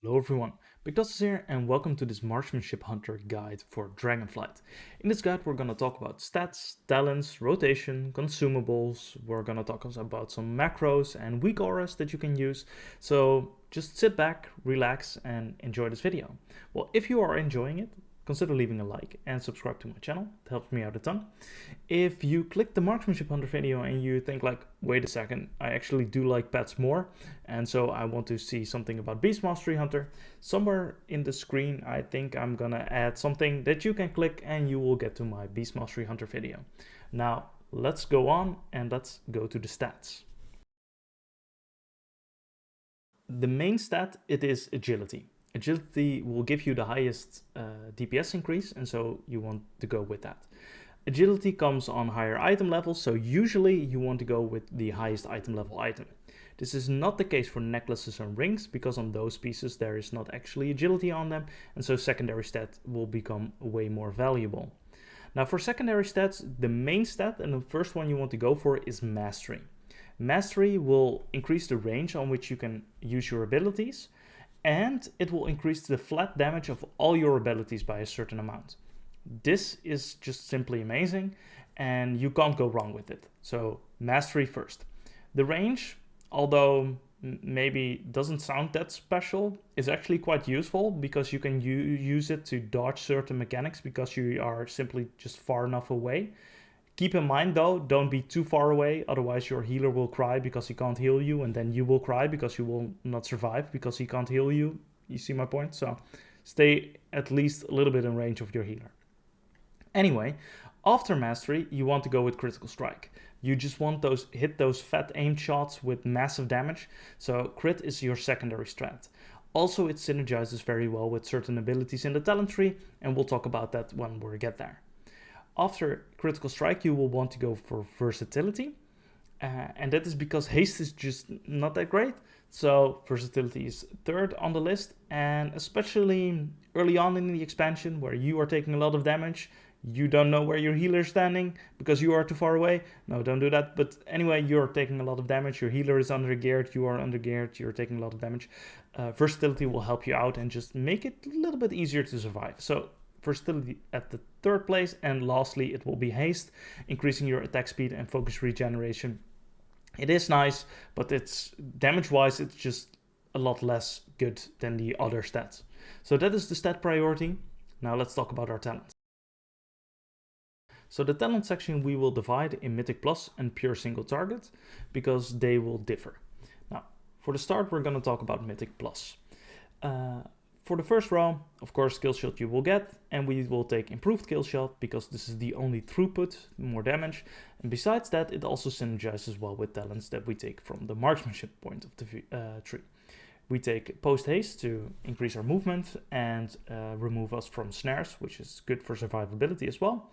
Hello everyone, Pictos here and welcome to this Marksmanship Hunter guide for Dragonflight. In this guide we're going to talk about stats, talents, rotation, consumables, we're going to talk about some macros and weak auras that you can use. So just sit back, relax and enjoy this video. Well, if you are enjoying it, consider leaving a like and subscribe to my channel. It helps me out a ton. If you click the Marksmanship Hunter video and you think like, wait a second, I actually do like pets more, and so I want to see something about Beast Mastery Hunter, somewhere in the screen I think I'm gonna add something that you can click and you will get to my Beast Mastery Hunter video. Now let's go on and let's go to the stats. The main stat, it is agility. Agility will give you the highest DPS increase, and so you want to go with that. Agility comes on higher item levels, so usually you want to go with the highest item level item. This is not the case for necklaces and rings, because on those pieces there is not actually agility on them, and so secondary stat will become way more valuable. Now for secondary stats, the main stat and the first one you want to go for is Mastery. Mastery will increase the range on which you can use your abilities, and it will increase the flat damage of all your abilities by a certain amount. This is just simply amazing and you can't go wrong with it. So Mastery first. The range, although maybe doesn't sound that special, is actually quite useful because you can use it to dodge certain mechanics because you are simply just far enough away. Keep in mind though, don't be too far away, otherwise your healer will cry because he can't heal you, and then you will cry because you will not survive because he can't heal you. You see my point? So stay at least a little bit in range of your healer. Anyway, after Mastery, you want to go with Critical Strike. You just want hit those fat aimed shots with massive damage, so crit is your secondary strat. Also, it synergizes very well with certain abilities in the talent tree, and we'll talk about that when we get there. After Critical Strike, you will want to go for Versatility, and that is because haste is just not that great. So Versatility is third on the list, and especially early on in the expansion where you are taking a lot of damage, you don't know where your healer is standing because you are too far away. No, don't do that. But anyway, you're taking a lot of damage. Your healer is under geared. You are under geared. You're taking a lot of damage. Versatility will help you out and just make it a little bit easier to survive. So Versatility at the third place, and lastly it will be haste, increasing your attack speed and focus regeneration. It is nice, but it's damage wise it's just a lot less good than the other stats. So that is the stat priority. Now let's talk about our talents. So the talent section we will divide in Mythic Plus and pure single target because they will differ. Now for the start we're going to talk about Mythic Plus. For the first row, of course, kill shot you will get, and we will take improved kill shot because this is the only throughput, more damage. And besides that, it also synergizes well with talents that we take from the marksmanship point of the tree. We take post haste to increase our movement and remove us from snares, which is good for survivability as well.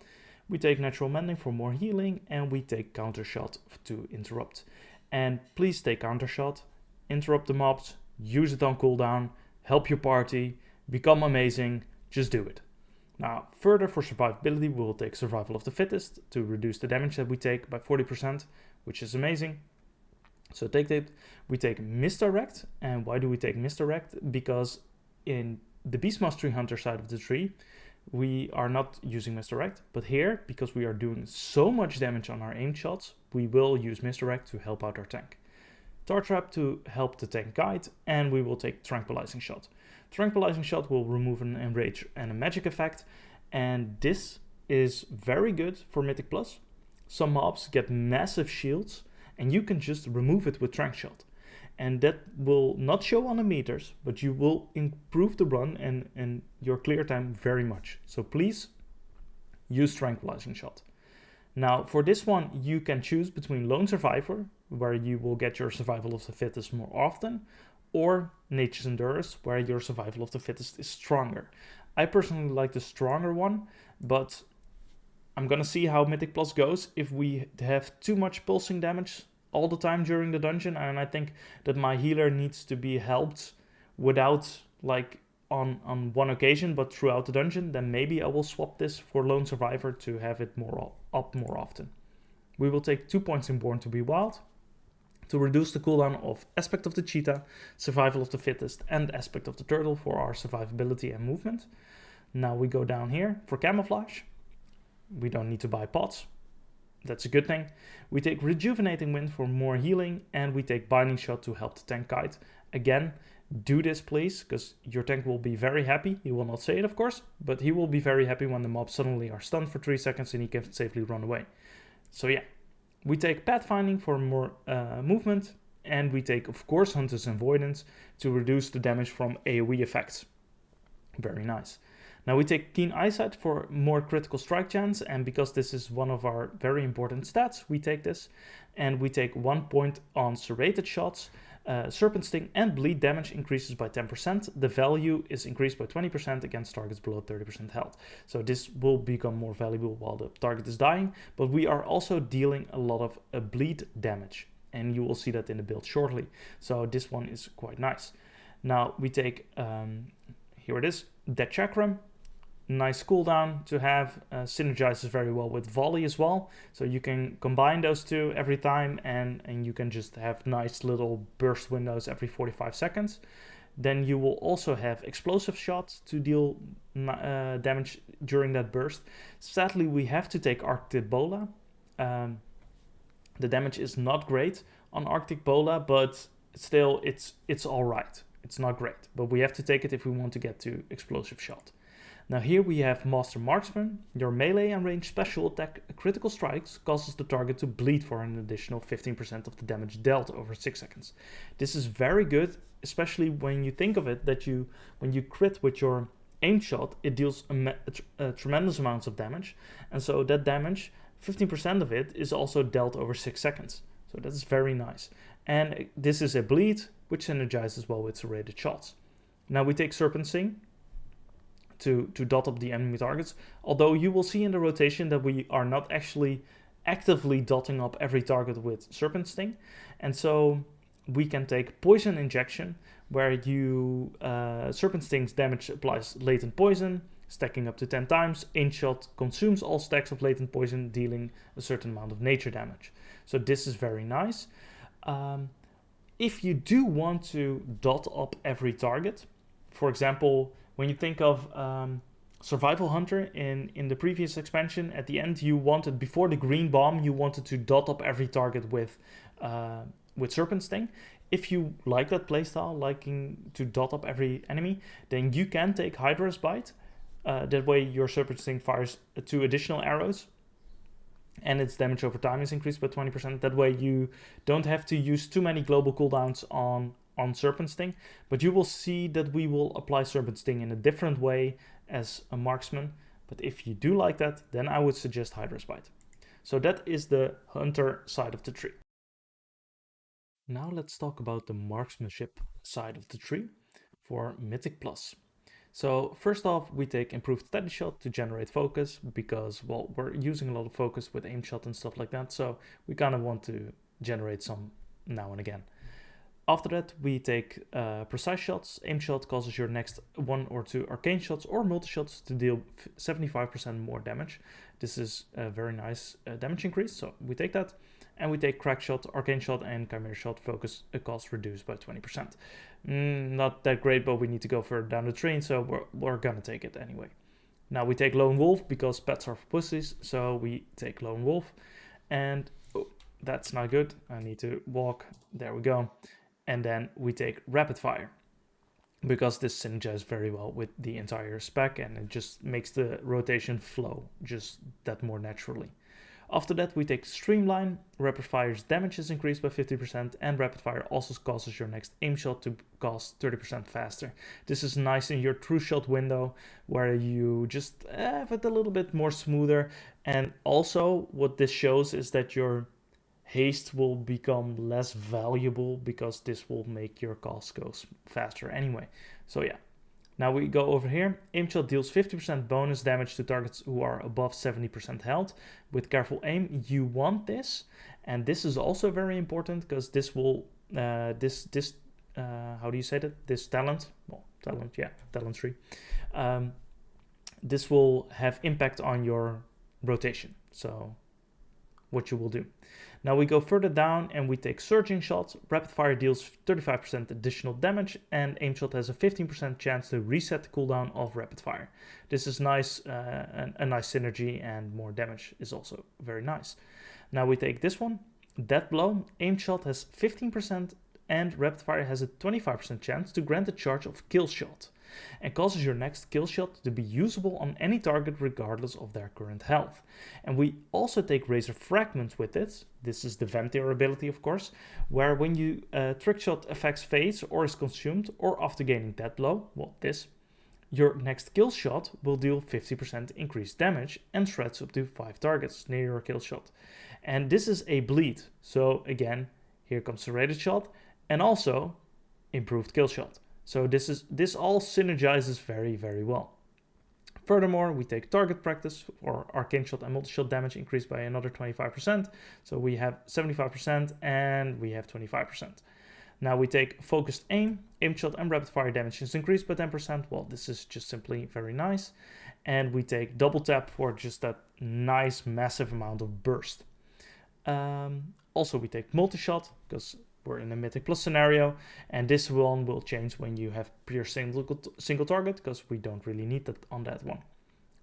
We take natural mending for more healing, and we take counter shot to interrupt. And please take counter shot, interrupt the mobs, use it on cooldown, help your party, become amazing, just do it. Now, further for survivability, we will take Survival of the Fittest to reduce the damage that we take by 40%, which is amazing. So take that. We take Misdirect, and why do we take Misdirect? Because in the Beast Mastery Hunter side of the tree, we are not using Misdirect, but here, because we are doing so much damage on our aimed shots, we will use Misdirect to help out our tank. Tar Trap to help the tank guide, and we will take Tranquilizing Shot. Tranquilizing Shot will remove an enrage and a magic effect, and this is very good for Mythic Plus. Some mobs get massive shields, and you can just remove it with Tranq Shot. And that will not show on the meters, but you will improve the run and your clear time very much. So please use Tranquilizing Shot. Now for this one, you can choose between Lone Survivor, where you will get your Survival of the Fittest more often, or Nature's Endurance, where your Survival of the Fittest is stronger. I personally like the stronger one, but I'm gonna see how Mythic Plus goes if we have too much pulsing damage all the time during the dungeon, and I think that my healer needs to be helped without like on one occasion, but throughout the dungeon, then maybe I will swap this for Lone Survivor to have it more often. We will take 2 points in Born to be Wild to reduce the cooldown of Aspect of the Cheetah, Survival of the Fittest, and Aspect of the Turtle for our survivability and movement. Now we go down here for Camouflage. We don't need to buy pots. That's a good thing. We take Rejuvenating Wind for more healing, and we take Binding Shot to help the tank kite. Again, do this please, because your tank will be very happy. He will not say it, of course, but he will be very happy when the mobs suddenly are stunned for 3 seconds and he can safely run away. So yeah, we take Pathfinding for more movement, and we take, of course, Hunter's Avoidance to reduce the damage from AoE effects. Very nice. Now we take Keen Eyesight for more critical strike chance, and because this is one of our very important stats, we take this. And we take 1 point on serrated shots. Serpent Sting and Bleed damage increases by 10%. The value is increased by 20% against targets below 30% health. So this will become more valuable while the target is dying, but we are also dealing a lot of bleed damage, and you will see that in the build shortly. So this one is quite nice. Now we take, here it is, Dead Chakram. Nice cooldown to have, synergizes very well with Volley as well. So you can combine those two every time, and you can just have nice little burst windows every 45 seconds. Then you will also have Explosive Shots to deal damage during that burst. Sadly, we have to take Arctic Bola. The damage is not great on Arctic Bola, but still it's all right. It's not great, but we have to take it if we want to get to Explosive Shot. Now here we have Master Marksman. Your melee and range special attack critical strikes causes the target to bleed for an additional 15% of the damage dealt over 6 seconds. This is very good, especially when you think of it that when you crit with your aim shot, it deals a tremendous amounts of damage. And so that damage, 15% of it is also dealt over 6 seconds. So that's very nice. And this is a bleed, which synergizes well with serrated shots. Now we take Serpent Sting to dot up the enemy targets, although you will see in the rotation that we are not actually actively dotting up every target with Serpent Sting. And so we can take Poison Injection, where you Serpent Sting's damage applies latent poison, stacking up to 10 times. Aim Shot consumes all stacks of latent poison, dealing a certain amount of nature damage. So this is very nice. If you do want to dot up every target, for example, when you think of Survival Hunter in the previous expansion, at the end you wanted, before the green bomb, you wanted to dot up every target with Serpent Sting. If you like that playstyle, liking to dot up every enemy, then you can take Hydra's Bite. That way your Serpent Sting fires 2 additional arrows, and its damage over time is increased by 20%. That way you don't have to use too many global cooldowns on Serpent Sting, but you will see that we will apply Serpent Sting in a different way as a marksman. But if you do like that, then I would suggest Hydra's Bite. So that is the hunter side of the tree. Now let's talk about the marksmanship side of the tree for Mythic Plus. So first off, we take Improved Steady Shot to generate focus, because, well, we're using a lot of focus with aim shot and stuff like that, so we kind of want to generate some now and again. After that, we take Precise Shots. Aim Shot causes your next 1 or 2 Arcane Shots or Multi-Shots to deal 75% more damage. This is a very nice damage increase, so we take that. And we take Crack Shot, Arcane Shot, and Chimera Shot. Focus cost reduced by 20%. Not that great, but we need to go further down the train, so we're gonna take it anyway. Now we take Lone Wolf, because pets are for pussies, so we take Lone Wolf. And oh, that's not good. I need to walk. There we go. And then we take Rapid Fire, because this synergizes very well with the entire spec, and it just makes the rotation flow just that more naturally. After that, we take Streamline. Rapid Fire's damage is increased by 50%, and Rapid Fire also causes your next aim shot to cost 30% faster. This is nice in your true shot window, where you just have it a little bit more smoother. And also, what this shows is that your haste will become less valuable, because this will make your cost go faster anyway. So yeah. Now we go over here. Aim Shot deals 50% bonus damage to targets who are above 70% health. With careful aim, you want this. And this is also very important, because this will, how do you say that? This talent, well, talent, yeah, talent tree. This will have impact on your rotation. So what you will do. Now we go further down and we take Surging Shot. Rapid Fire deals 35% additional damage, and Aim Shot has a 15% chance to reset the cooldown of Rapid Fire. This is nice, a nice synergy, and more damage is also very nice. Now we take this one, Death Blow. Aim Shot has 15% and Rapid Fire has a 25% chance to grant a charge of Kill Shot, and causes your next kill shot to be usable on any target regardless of their current health. And we also take Razor Fragment with it. This is the Vampire ability, of course, where when you trick shot effects fades or is consumed, or after gaining Death Blow, well, this, your next kill shot will deal 50% increased damage and shreds up to 5 targets near your kill shot. And this is a bleed, so again, here comes Serrated Shot and also improved kill shot. So this all synergizes very, very well. Furthermore, we take Target Practice for Arcane Shot and Multi-Shot damage increased by another 25%. So we have 75% and we have 25%. Now we take Focused Aim. Aim Shot and Rapid Fire damage is increased by 10%. Well, this is just simply very nice. And we take Double Tap for just that nice, massive amount of burst. Also, we take Multi-Shot because we're in a Mythic Plus scenario, and this one will change when you have pure single target, because we don't really need that on that one.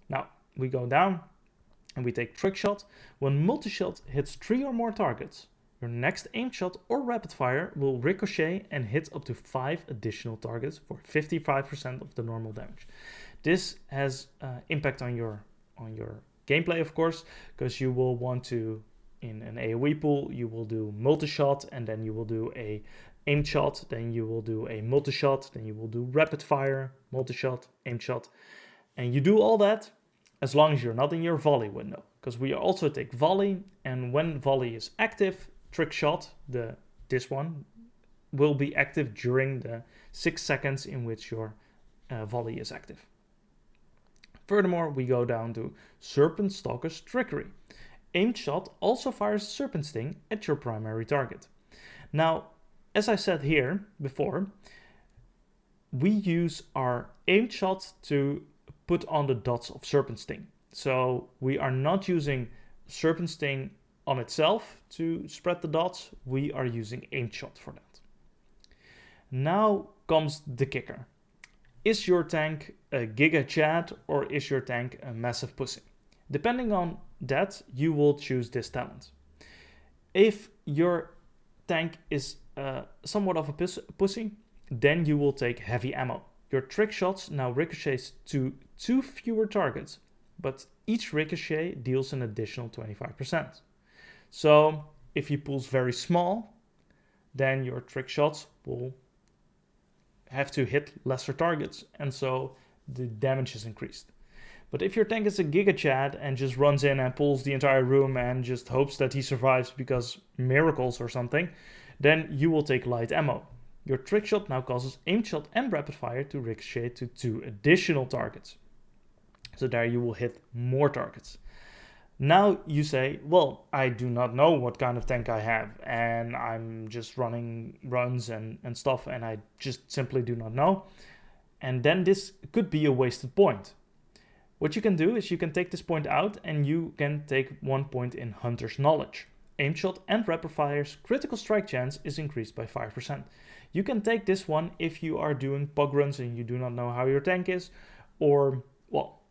Now we go down and we take Trick Shot. When Multi-Shot hits 3 or more targets, your next Aim Shot or Rapid Fire will ricochet and hit up to 5 additional targets for 55% of the normal damage. This has impact on your gameplay, of course, because you will want to, in an AoE pool, you will do Multi-Shot, and then you will do a Aim Shot, then you will do a Multi-Shot, then you will do Rapid Fire, Multi-Shot, Aim Shot. And you do all that as long as you're not in your volley window, because we also take volley, and when volley is active, Trick Shot, this one, will be active during the 6 seconds in which your volley is active. Furthermore, we go down to Serpent Stalker's Trickery. Aimed Shot also fires Serpent Sting at your primary target. Now, as I said here before, we use our Aimed Shot to put on the dots of Serpent Sting. So we are not using Serpent Sting on itself to spread the dots, we are using Aimed Shot for that. Now comes the kicker. Is your tank a Giga Chad or is your tank a massive pussy? Depending on that, you will choose this talent. If your tank is somewhat of a pussy, then you will take Heavy Ammo. Your trick shots now ricochets to 2 fewer targets, but each ricochet deals an additional 25%. So if your pool's very small, then your trick shots will have to hit lesser targets, and so the damage is increased. But if your tank is a Giga Chad and just runs in and pulls the entire room and just hopes that he survives because miracles or something, then you will take Light Ammo. Your trick shot now causes Aim Shot and Rapid Fire to ricochet to 2 additional targets. So there you will hit more targets. Now you say, well, I do not know what kind of tank I have, and I'm just running runs and stuff, and I just simply do not know. And then this could be a wasted point. What you can do is you can take this point out and you can take 1 point in Hunter's Knowledge. Aim Shot and Rapid Fire's critical strike chance is increased by 5%. You can take this one if you are doing pug runs and you do not know how your tank is, or, well,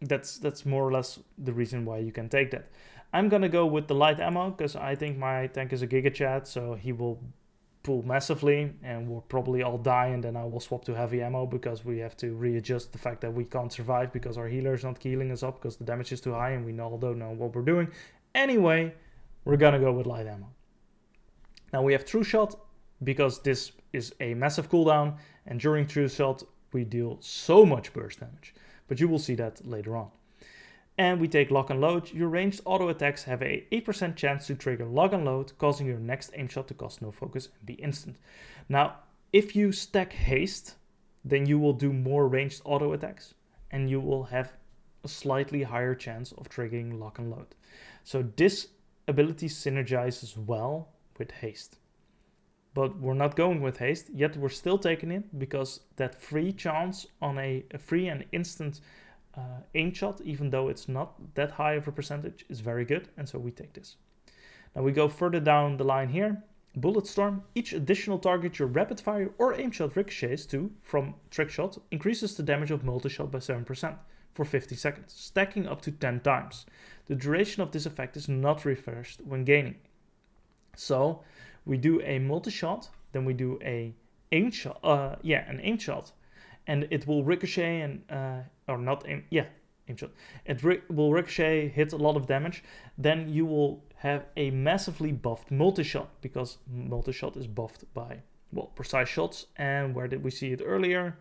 that's more or less the reason why you can take that. I'm gonna go with the Light Ammo because I think my tank is a Giga Chad, so he will pull massively and we'll probably all die, and then I will swap to Heavy Ammo because we have to readjust the fact that we can't survive because our healer is not healing us up because the damage is too high and we all don't know what we're doing. Anyway, we're gonna go with Light Ammo. Now we have True Shot because this is a massive cooldown, and during True Shot we deal so much burst damage, but you will see that later on. And we take Lock and Load. Your ranged auto attacks have a 8% chance to trigger Lock and Load, causing your next aim shot to cost no focus and be instant. Now, if you stack Haste, then you will do more ranged auto attacks, and you will have a slightly higher chance of triggering Lock and Load. So this ability synergizes well with Haste. But we're not going with Haste, yet we're still taking it because that free chance on a free and instant aim shot, even though it's not that high of a percentage, is very good, and so we take this. Now we go further down the line here. Bullet Storm. Each additional target your rapid fire or aim shot ricochets to from trick shot increases the damage of multi-shot by 7% for 50 seconds, stacking up to 10 times. The duration of this effect is not refreshed when gaining. So we do a multi-shot, then we do a aim shot, an aim shot, and it will ricochet and aim shot. It will ricochet, hit a lot of damage. Then you will have a massively buffed multi-shot, because multi-shot is buffed by, well, precise shots. And where did we see it earlier?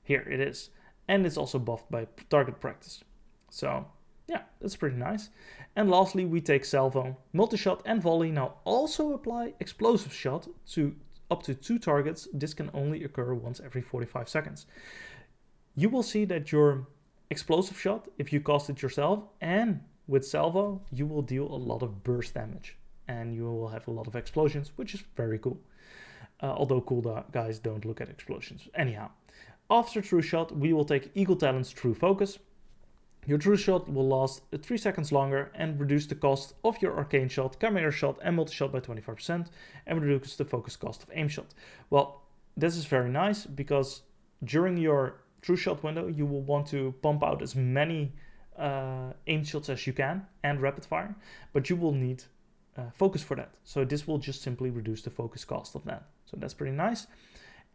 Here it is. And it's also buffed by target practice. So yeah, that's pretty nice. And lastly, we take salvo. Multi-shot and volley now also apply explosive shot to up to 2 targets. This can only occur once every 45 seconds. You will see that your explosive shot, if you cast it yourself, and with salvo, you will deal a lot of burst damage. And you will have a lot of explosions, which is very cool. Although cool guys don't look at explosions. Anyhow, after True Shot, we will take Eagle Talon's True Focus. Your True Shot will last 3 seconds longer and reduce the cost of your Arcane Shot, Chimera Shot and Multi-Shot by 25% and reduce the focus cost of Aim Shot. Well, this is very nice because during your True Shot window, you will want to pump out as many aim shots as you can and rapid fire, but you will need focus for that. So this will just simply reduce the focus cost of that. So that's pretty nice.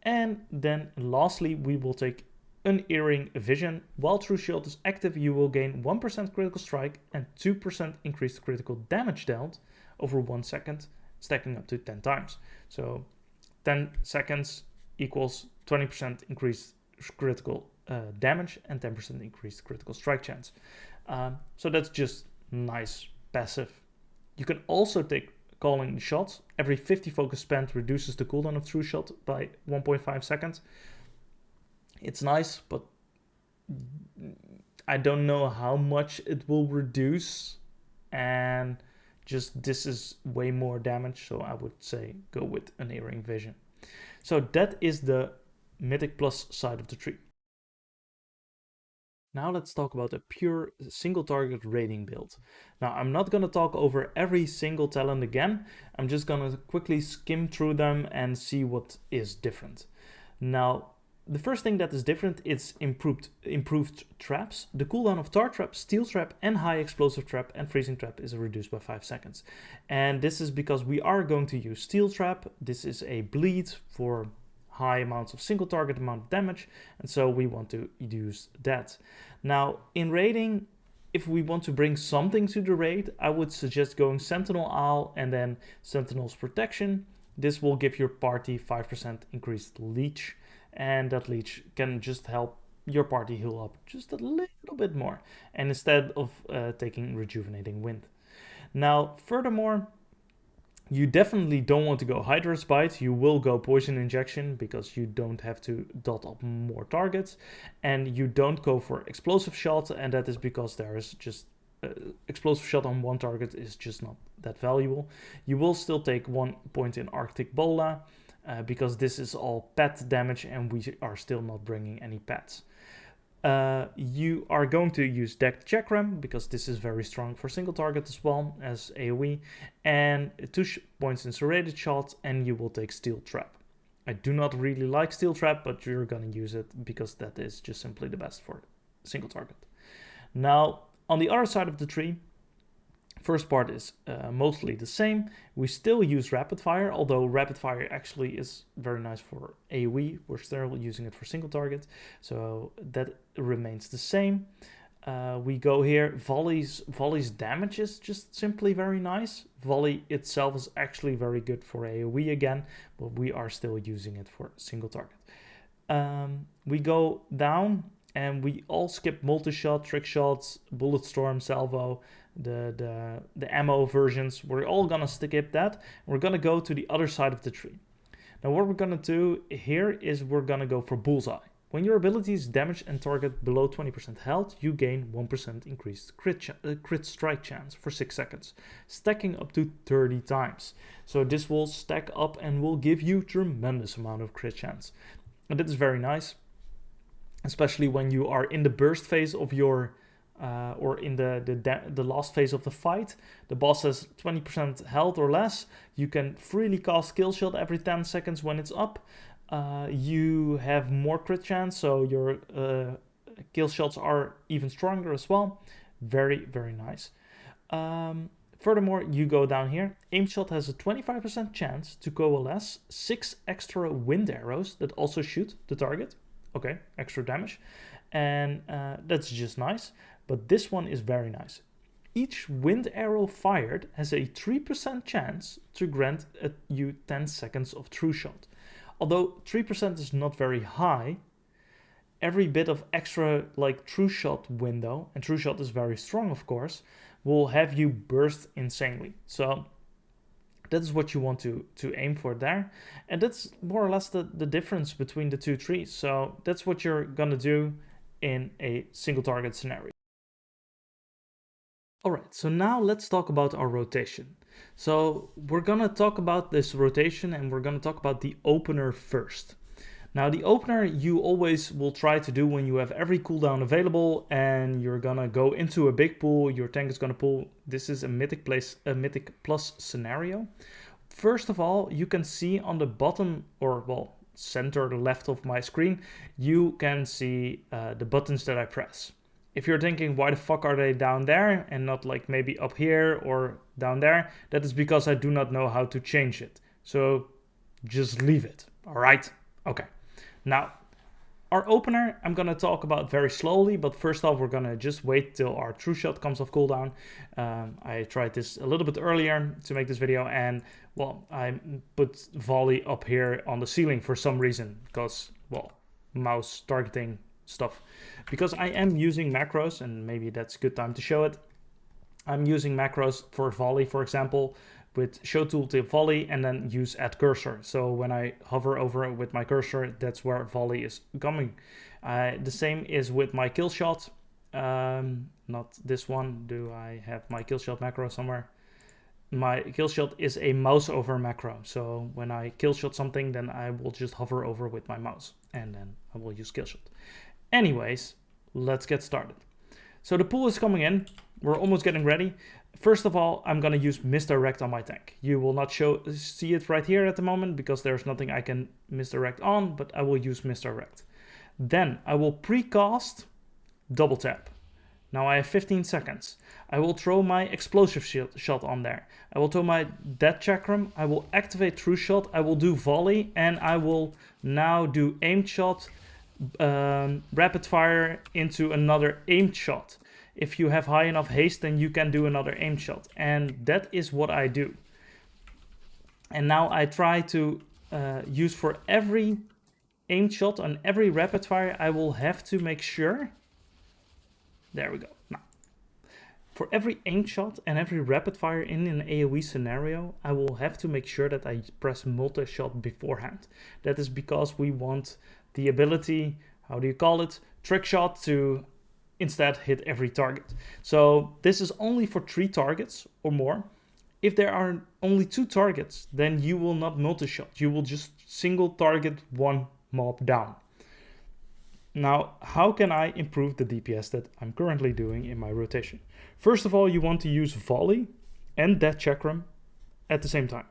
And then lastly, we will take Unerring Vision. While True Shot is active, you will gain 1% critical strike and 2% increased critical damage dealt over 1 second, stacking up to 10 times. So 10 seconds equals 20% increased critical damage and 10% increased critical strike chance. So that's just nice passive. You can also take Calling Shots. Every 50 focus spent reduces the cooldown of True Shot by 1.5 seconds. It's nice, but I don't know how much it will reduce, and just this is way more damage, so I would say go with Unerring Vision. So that is the Mythic Plus side of the tree. Now let's talk about a pure single target raiding build. Now I'm not going to talk over every single talent again. I'm just going to quickly skim through them and see what is different. Now the first thing that is different is improved traps. The cooldown of Tar Trap, Steel Trap and High Explosive Trap and Freezing Trap is reduced by 5 seconds. And this is because we are going to use Steel Trap. This is a bleed for high amounts of single target amount of damage, and so we want to use that. Now in raiding, if we want to bring something to the raid, I would suggest going Sentinel Owl and then Sentinel's Protection. This will give your party 5% increased leech, and that leech can just help your party heal up just a little bit more, and instead of taking Rejuvenating Wind. Now furthermore, you definitely don't want to go Hydra's Bite. You will go Poison Injection because you don't have to dot up more targets. And you don't go for Explosive Shot, and that is because there is just Explosive Shot on one target is just not that valuable. You will still take 1 point in Arctic Bola because this is all pet damage and we are still not bringing any pets. You are going to use Decked Chakram because this is very strong for single target as well as AoE, and 2 points in Serrated Shot, and you will take Steel Trap. I do not really like Steel Trap, but you're going to use it because that is just simply the best for single target. Now, on the other side of the tree, first part is mostly the same. We still use Rapid Fire, although Rapid Fire actually is very nice for AoE. We're still using it for single target, so that remains the same. We go here, Volley's damage is just simply very nice. Volley itself is actually very good for AoE again, but we are still using it for single target. We go down and we all skip multi-shot, trick shots, bullet storm, salvo, the ammo versions. We're all gonna skip that. We're gonna go to the other side of the tree. Now what we're gonna do here is we're gonna go for Bullseye. When your abilities damage and target below 20% health, you gain 1% increased crit strike chance for 6 seconds, stacking up to 30 times. So this will stack up and will give you tremendous amount of crit chance. And that is very nice, especially when you are in the burst phase of your or in the last phase of the fight, the boss has 20% health or less. You can freely cast kill shot every 10 seconds when it's up. You have more crit chance, so your kill shots are even stronger as well. Very, very nice. Furthermore, you go down here. Aim shot has a 25% chance to coalesce 6 extra wind arrows that also shoot the target. Okay, extra damage. And that's just nice. But this one is very nice. Each wind arrow fired has a 3% chance to grant you 10 seconds of true shot. Although 3% is not very high, every bit of extra like true shot window, and true shot is very strong of course, will have you burst insanely. So that is what you want to aim for there. And that's more or less the difference between the two trees. So that's what you're gonna do in a single target scenario. Alright, so now let's talk about our rotation. So we're gonna talk about this rotation and we're gonna talk about the opener first. Now the opener you always will try to do when you have every cooldown available and you're gonna go into a big pool, your tank is gonna pull. This is a Mythic plus scenario. First of all, you can see on the bottom, or well, center left of my screen, you can see the buttons that I press. If you're thinking, why the fuck are they down there and not like maybe up here or down there? That is because I do not know how to change it. So just leave it, all right? Okay. Now, our opener, I'm going to talk about very slowly, but first off, we're going to just wait till our true shot comes off cooldown. I tried this a little bit earlier to make this video, and well, I put volley up here on the ceiling for some reason, because, well, mouse targeting stuff. Because I am using macros, and maybe that's a good time to show it. I'm using macros for volley, for example, with show tooltip volley and then use add cursor. So when I hover over it with my cursor, that's where volley is coming. The same is with my kill shot. Not this one. Do I have my kill shot macro somewhere? My kill shot is a mouse over macro. So when I kill shot something, then I will just hover over with my mouse and then I will use kill shot. Anyways, let's get started. So the pool is coming in. We're almost getting ready. First of all, I'm going to use misdirect on my tank. You will not see it right here at the moment because there's nothing I can misdirect on, but I will use misdirect. Then I will precast double tap. Now I have 15 seconds. I will throw my explosive shot on there. I will throw my death chakram. I will activate true shot. I will do volley and I will now do aimed shot, rapid fire into another aimed shot. If you have high enough haste, then you can do another aim shot. And that is what I do. And now I try to use for every aim shot on every rapid fire, I will have to make sure. There we go. Now, for every aim shot and every rapid fire in an AoE scenario, I will have to make sure that I press multi-shot beforehand. That is because we want the ability, how do you call it? Trick shot to instead hit every target. So this is only for 3 targets or more. If there are only 2 targets, then you will not multi-shot. You will just single target one mob down. Now, how can I improve the DPS that I'm currently doing in my rotation? First of all, you want to use volley and death chakram at the same time.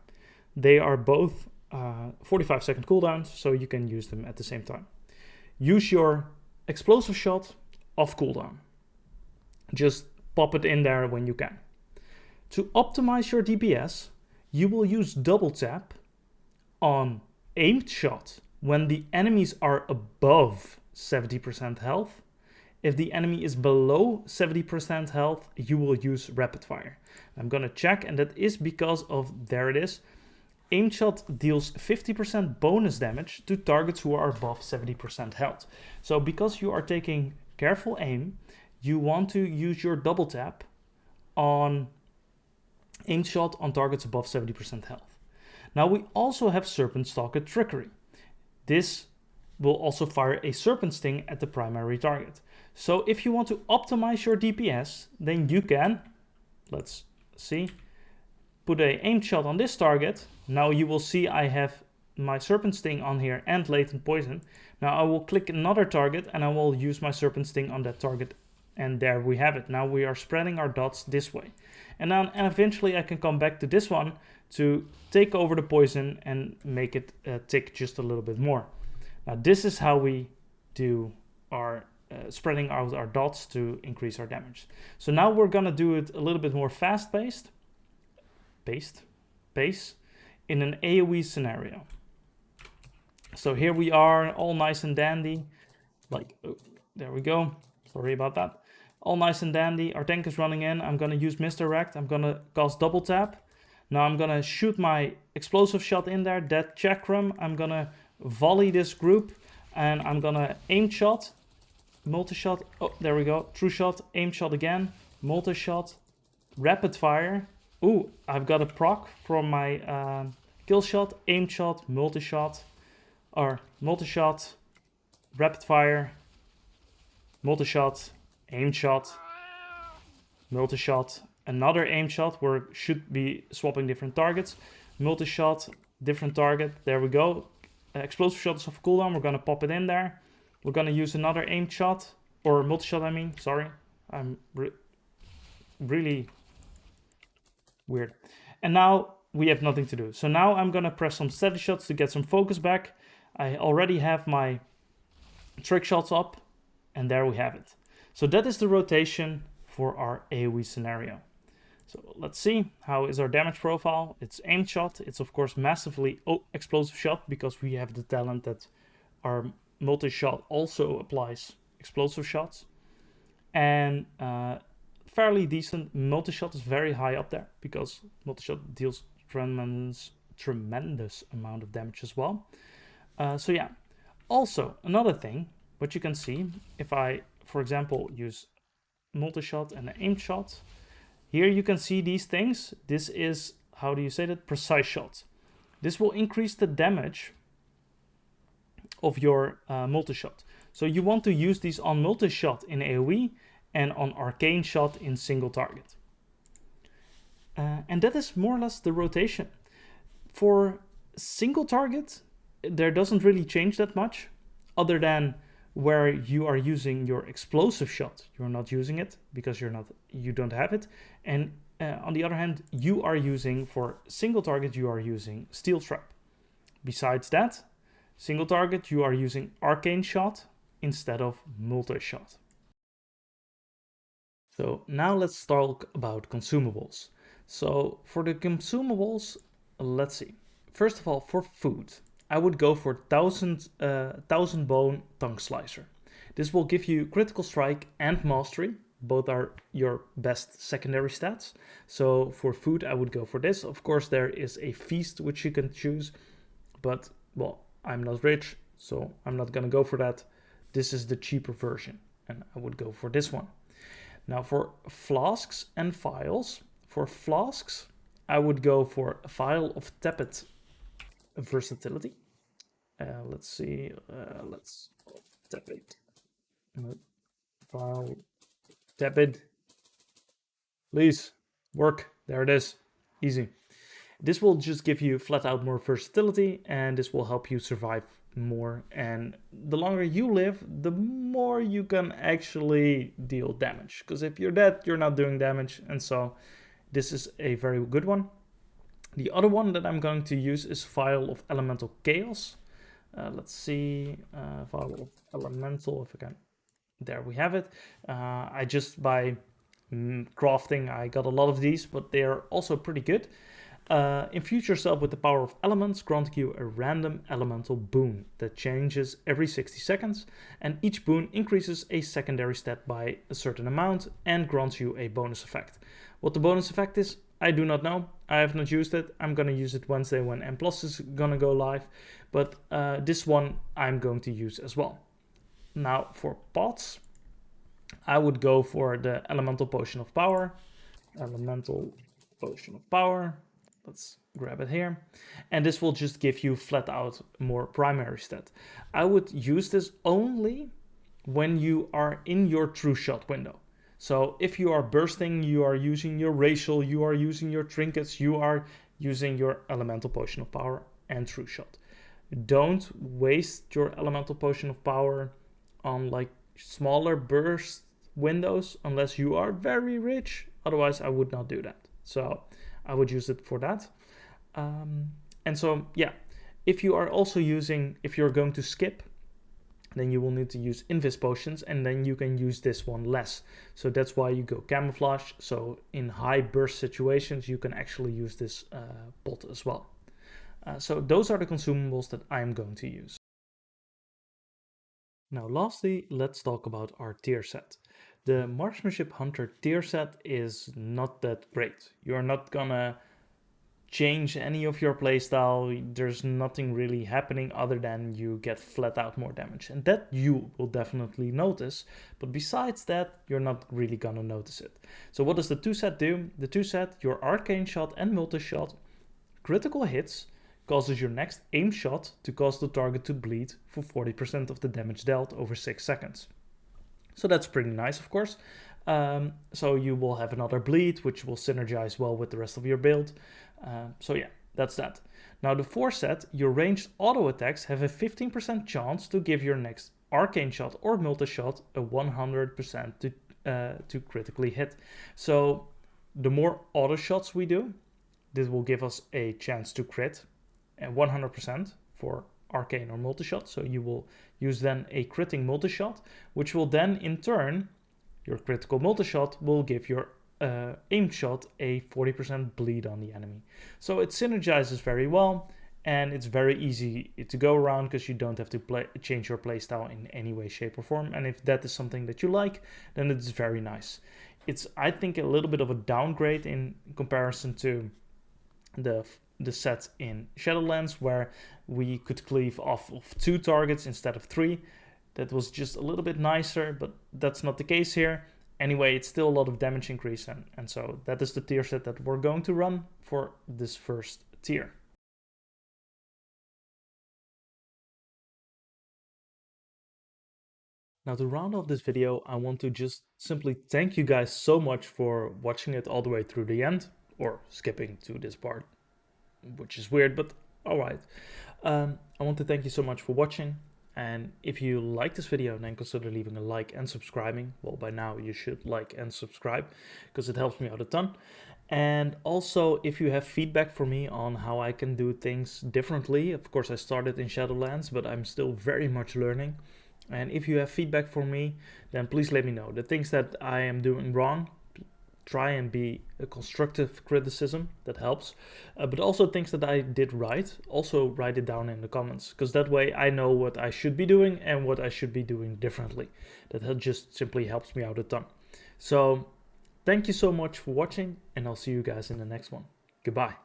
They are both 45-second cooldowns, so you can use them at the same time. Use your explosive shot off cooldown. Just pop it in there when you can. To optimize your DPS, you will use double tap on aimed shot when the enemies are above 70% health. If the enemy is below 70% health, you will use rapid fire. I'm gonna check, and that is because of, there it is, aimed shot deals 50% bonus damage to targets who are above 70% health. So because you are taking careful aim, you want to use your double tap on aimed shot on targets above 70% health. Now we also have Serpent Stalker Trickery. This will also fire a Serpent Sting at the primary target. So if you want to optimize your DPS, then you can, let's see, put a aimed shot on this target. Now you will see I have my Serpent Sting on here and Latent Poison. Now I will click another target and I will use my Serpent Sting on that target And there we have it. Now we are spreading our dots this way. And eventually I can come back to this one to take over the poison and make it tick just a little bit more. Now this is how we do our spreading out our dots to increase our damage. So now we're gonna do it a little bit more fast-paced in an AoE scenario. So here we are, all nice and dandy. Like, oh, there we go. Sorry about that. All nice and dandy. Our tank is running in. I'm gonna use misdirect. I'm gonna cast double tap. Now I'm gonna shoot my explosive shot in there, that chakram. I'm gonna volley this group, and I'm gonna aim shot, multi-shot. Oh, there we go. True shot, aim shot again, multi-shot, rapid fire. Ooh, I've got a proc from my kill shot, aim shot, multi-shot, or multi-shot, rapid fire, multi-shot, aim shot, multi-shot, another aim shot. We should be swapping different targets. Multi-shot, different target. There we go. Explosive shot is off cooldown. We're going to pop it in there. We're going to use another aim shot, or multi-shot I mean. Sorry. I'm really weird. And now we have nothing to do. So now I'm going to press some steady shots to get some focus back. I already have my trick shots up, and there we have it. So that is the rotation for our AoE scenario. So let's see, how is our damage profile? It's aim shot. It's of course massively explosive shot, because we have the talent that our multi-shot also applies explosive shots. And fairly decent. Multi-shot is very high up there, because multi-shot deals tremendous amount of damage as well. So yeah, also another thing, what you can see, if I, for example, use multi-shot and an aim shot, here you can see these things. This is, how do you say that? Precise shot. This will increase the damage of your multi-shot. So you want to use these on multi-shot in AoE and on arcane shot in single target. And that is more or less the rotation. For single target, there doesn't really change that much, other than where you are using your explosive shot. You're not using it because you don't have it. And on the other hand, you are using, for single target, you are using steel trap. Besides that, single target, you are using arcane shot instead of multi-shot. So now let's talk about consumables. So for the consumables, let's see. First of all, for food, I would go for 1000 bone tongue slicer. This will give you critical strike and mastery. Both are your best secondary stats. So for food, I would go for this. Of course, there is a feast which you can choose, but well, I'm not rich, so I'm not gonna go for that. This is the cheaper version, and I would go for this one. Now for flasks and vials, for flasks, I would go for a vial of tepid versatility. Let's see, let's tepid, vial, tepid, please, work, there it is, easy. This will just give you flat out more versatility, and this will help you survive more, and the longer you live, the more you can actually deal damage, because if you're dead, you're not doing damage, and so this is a very good one. The other one that I'm going to use is Vial of Elemental Chaos. Let's see, Vial of Elemental, if I can. There we have it. I just, by crafting, I got a lot of these, but they are also pretty good. Infuse yourself with the power of elements, granting you a random elemental boon that changes every 60 seconds, and each boon increases a secondary stat by a certain amount and grants you a bonus effect. What the bonus effect is, I do not know. I have not used it. I'm going to use it Wednesday when M+ is going to go live, but this one I'm going to use as well. Now for pots, I would go for the Elemental Potion of Power. Elemental Potion of Power. Let's grab it here. And this will just give you flat out more primary stat. I would use this only when you are in your true shot window. So if you are bursting, you are using your racial, you are using your trinkets, you are using your Elemental Potion of Power and true shot. Don't waste your Elemental Potion of Power on like smaller bursts windows unless you are very rich. Otherwise, I would not do that. So I would use it for that. And so, yeah, if you are also using, if you're going to skip, then you will need to use invis potions, and then you can use this one less. So that's why you go camouflage. So in high burst situations, you can actually use this pot as well. So those are the consumables that I'm going to use. Now lastly, let's talk about our tier set. The Marksmanship Hunter tier set is not that great. You're not gonna change any of your playstyle. There's nothing really happening other than you get flat out more damage. And that you will definitely notice. But besides that, you're not really gonna notice it. So what does the 2 set do? The 2 set, your arcane shot and multi-shot, critical hits, causes your next aim shot to cause the target to bleed for 40% of the damage dealt over 6 seconds. So that's pretty nice, of course. So you will have another bleed, which will synergize well with the rest of your build. So yeah, that's that. Now the 4 set, your ranged auto attacks have a 15% chance to give your next arcane shot or multi-shot a 100% to critically hit. So the more auto shots we do, this will give us a chance to crit, and 100% for arcane or multi-shot. So you will use then a critting multi-shot, which will then in turn, your critical multi-shot will give your aim shot a 40% bleed on the enemy. So it synergizes very well, and it's very easy to go around because you don't have to change your playstyle in any way, shape, or form. And if that is something that you like, then it's very nice. It's, I think, a little bit of a downgrade in comparison to the set in Shadowlands, where we could cleave off of 2 targets instead of 3. That was just a little bit nicer, but that's not the case here. Anyway, it's still a lot of damage increase, and so that is the tier set that we're going to run for this first tier. Now to round off this video, I want to just simply thank you guys so much for watching it all the way through the end, or skipping to this part, which is weird, but alright. I want to thank you so much for watching, and if you like this video, then consider leaving a like and subscribing. Well, by now you should like and subscribe, because it helps me out a ton. And also, if you have feedback for me on how I can do things differently, of course I started in Shadowlands, but I'm still very much learning. And if you have feedback for me, then please let me know. The things that I am doing wrong, try and be a constructive criticism, that helps. But also things that I did right, also write it down in the comments, because that way I know what I should be doing and what I should be doing differently. That just simply helps me out a ton. So thank you so much for watching, and I'll see you guys in the next one. Goodbye.